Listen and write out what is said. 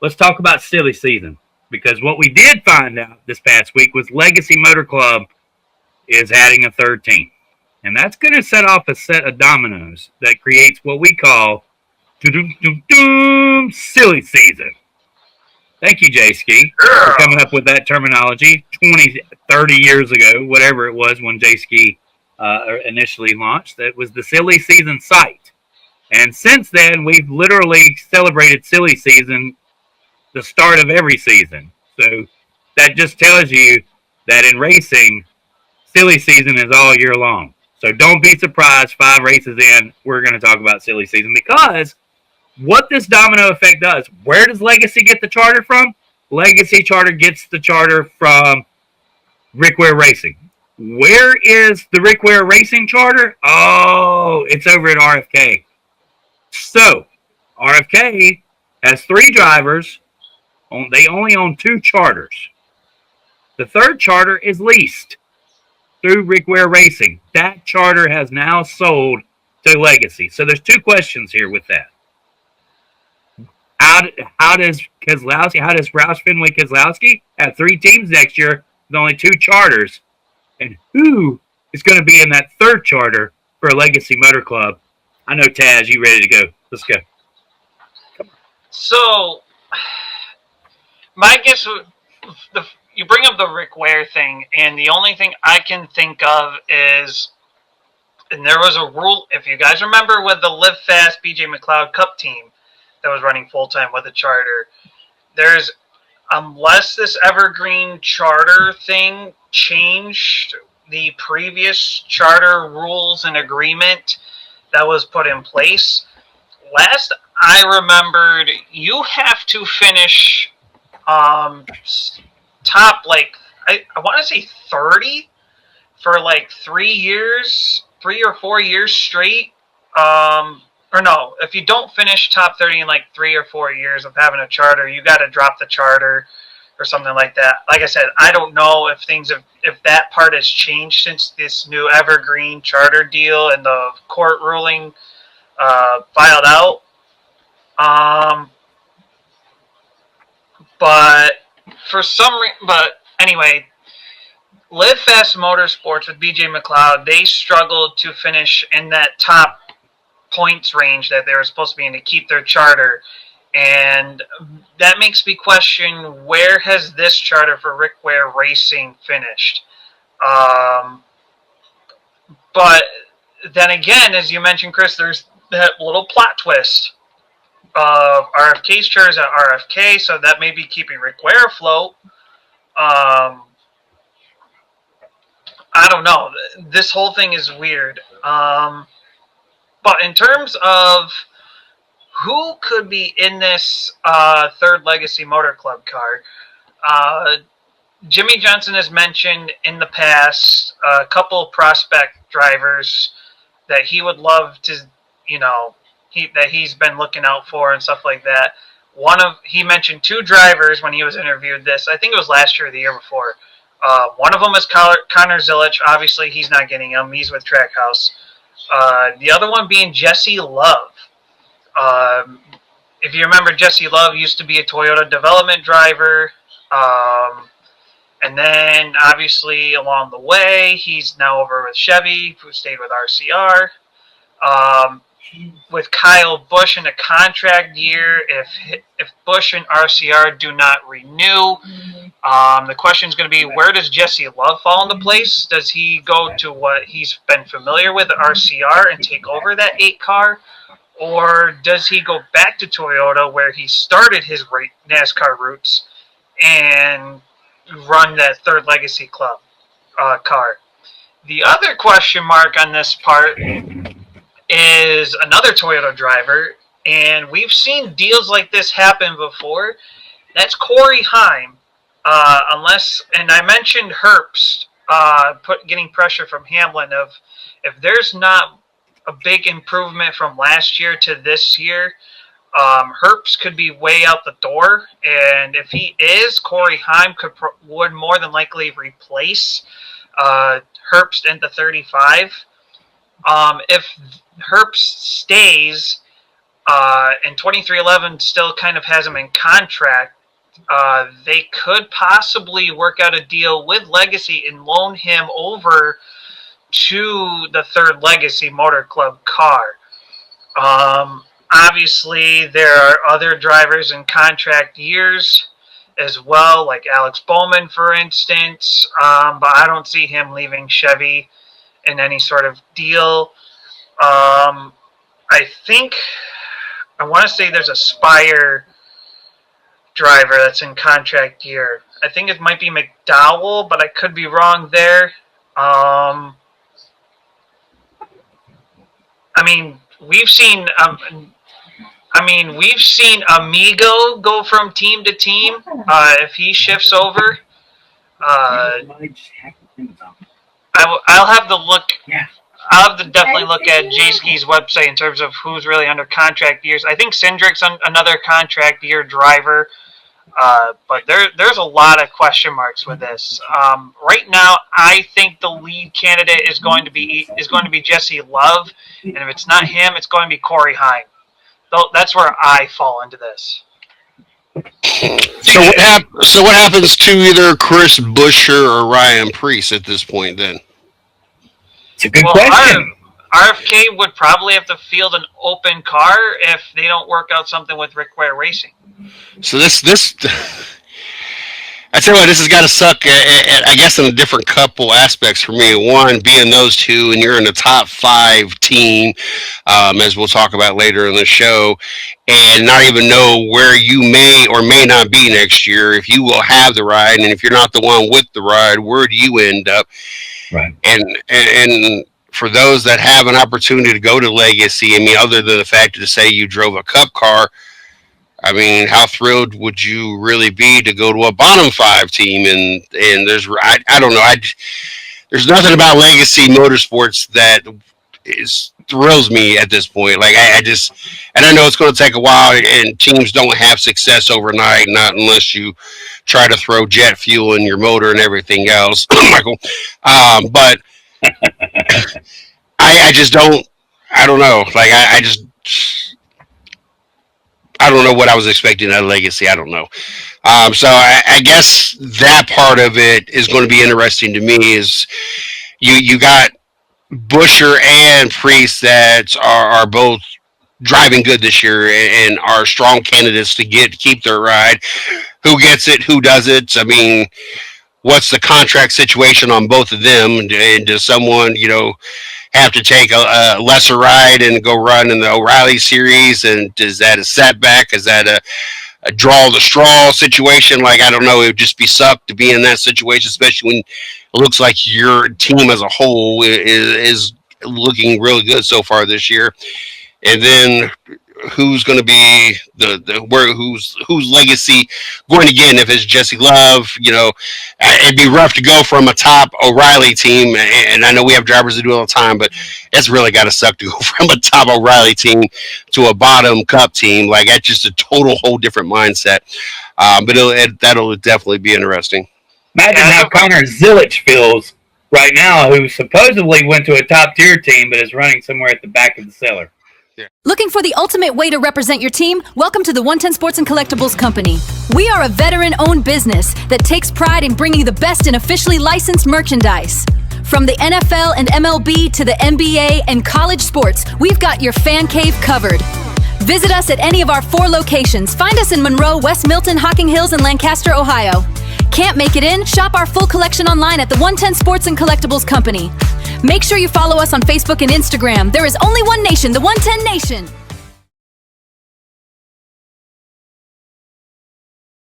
let's talk about silly season. Because what we did find out this past week was Legacy Motor Club is adding a third team. And that's going to set off a set of dominoes that creates what we call silly season. Thank you, J Ski, for coming up with that terminology 20, 30 years ago, whatever it was when J Ski initially launched. That was the silly season site. And since then, we've literally celebrated silly season the start of every season. So that just tells you that in racing, silly season is all year long. So don't be surprised 5 races in, we're going to talk about silly season because what this domino effect does, where does Legacy get the charter from? Legacy charter gets the charter from Rick Ware Racing. Where is the Rick Ware Racing charter? Oh, it's over at RFK. So, RFK has 3 drivers. They only own 2 charters. The third charter is leased through Rick Ware Racing. That charter has now sold to Legacy. So there's 2 questions here with that. How does Roush Fenway Keselowski have 3 teams next year with only 2 charters? And who is going to be in that third charter for a Legacy Motor Club? I know, Taz, you ready to go. Let's go. So, my guess, you bring up the Rick Ware thing, and the only thing I can think of is, and there was a rule, if you guys remember, with the Live Fast BJ McLeod Cup team that was running full-time with a charter, there's, unless this Evergreen charter thing changed the previous charter rules and agreement that was put in place, last I remembered, you have to finish top, like, I want to say 30 for like 3 years, 3 or 4 years straight. Or no, if you don't finish top 30 in like 3 or 4 years of having a charter, you got to drop the charter or something like that. Like I said, I don't know if that part has changed since this new Evergreen charter deal and the court ruling filed out. But anyway, Live Fast Motorsports with BJ McLeod, they struggled to finish in that top points range that they were supposed to be in to keep their charter. And that makes me question, where has this charter for Rick Ware Racing finished? But then again, as you mentioned, Chris, there's that little plot twist of RFK's charters at RFK, so that may be keeping Rick Ware afloat. I don't know. This whole thing is weird. But in terms of who could be in this third Legacy Motor Club car, Jimmy Johnson has mentioned in the past a couple of prospect drivers that he would love to, that he's been looking out for and stuff like that. He mentioned 2 drivers when he was interviewed this. I think it was last year or the year before. One of them is Connor Zilic. Obviously, he's not getting him. He's with Trackhouse. The other one being Jesse Love. If you remember, Jesse Love used to be a Toyota development driver. And then, obviously, along the way, he's now over with Chevy, who stayed with RCR. With Kyle Busch in a contract year, if Busch and RCR do not renew, the question is going to be, where does Jesse Love fall into place? Does he go to what he's been familiar with, RCR, and take over that 8 car? Or does he go back to Toyota, where he started his NASCAR roots, and run that third Legacy Club car? The other question mark on this part is another Toyota driver, and we've seen deals like this happen before. That's Corey Heim. And I mentioned Herbst getting pressure from Hamlin. If there's not a big improvement from last year to this year, Herbst could be way out the door. And if he is, Corey Heim would more than likely replace Herbst in the 35. If Herbst stays, and 2311 still kind of has him in contract. They could possibly work out a deal with Legacy and loan him over to the Third Legacy Motor Club car. Obviously, there are other drivers in contract years as well, like Alex Bowman, for instance, but I don't see him leaving Chevy in any sort of deal. I want to say there's a Spire driver that's in contract year. I think it might be McDowell, but I could be wrong there. We've seen Amigo go from team to team if he shifts over. I'll have to look. Yeah. I'll have to definitely look at J-Ski's website in terms of who's really under contract years. I think Cindric's another contract year driver, but there's a lot of question marks with this. Right now, I think the lead candidate is going to be Jesse Love, and if it's not him, it's going to be Corey Heim. That's where I fall into this. So what happens to either Chris Buescher or Ryan Preece at this point then? It's a good question. RFK would probably have to field an open car if they don't work out something with Rick Ware Racing. So this I tell you what, this has got to suck, I guess, in a different couple aspects for me. One, being those two, and you're in the top 5 team, as we'll talk about later in the show, and not even know where you may or may not be next year, if you will have the ride, and if you're not the one with the ride, where do you end up? Right. And for those that have an opportunity to go to Legacy, I mean, other than the fact to say you drove a Cup car, I mean, how thrilled would you really be to go to a bottom 5 team? And there's, I don't know, there's nothing about Legacy Motorsports that thrills me at this point. Like and I know it's going to take a while, and teams don't have success overnight, not unless you try to throw jet fuel in your motor and everything else, Michael. But I just don't. I don't know. Like I don't know what I was expecting out of Legacy. I don't know. So I guess that part of it is going to be interesting to me. Is you got Buescher and Preece that are both driving good this year and are strong candidates to keep their ride. Who gets it? Who does it? I mean, what's the contract situation on both of them? And does someone, have to take a lesser ride and go run in the O'Reilly series? And is that a setback? Is that a draw the straw situation? Like, I don't know. It would just be sucked to be in that situation, especially when it looks like your team as a whole is looking really good so far this year. And then who's going to be whose legacy going to get? And if it's Jesse Love, it'd be rough to go from a top O'Reilly team, and I know we have drivers that do it all the time, but it's really got to suck to go from a top O'Reilly team to a bottom Cup team. Like, that's just a whole different mindset. But that'll definitely be interesting. Imagine how Connor Zilich feels right now, who supposedly went to a top tier team but is running somewhere at the back of the cellar. Looking for the ultimate way to represent your team? Welcome to the 110 Sports and Collectibles Company. We are a veteran-owned business that takes pride in bringing the best in officially licensed merchandise. From the NFL and MLB to the NBA and college sports, we've got your fan cave covered. Visit us at any of our 4 locations. Find us in Monroe, West Milton, Hocking Hills, and Lancaster, Ohio. Can't make it in? Shop our full collection online at the 110 Sports and Collectibles Company. Make sure you follow us on Facebook and Instagram. There is only one nation, the 110 Nation.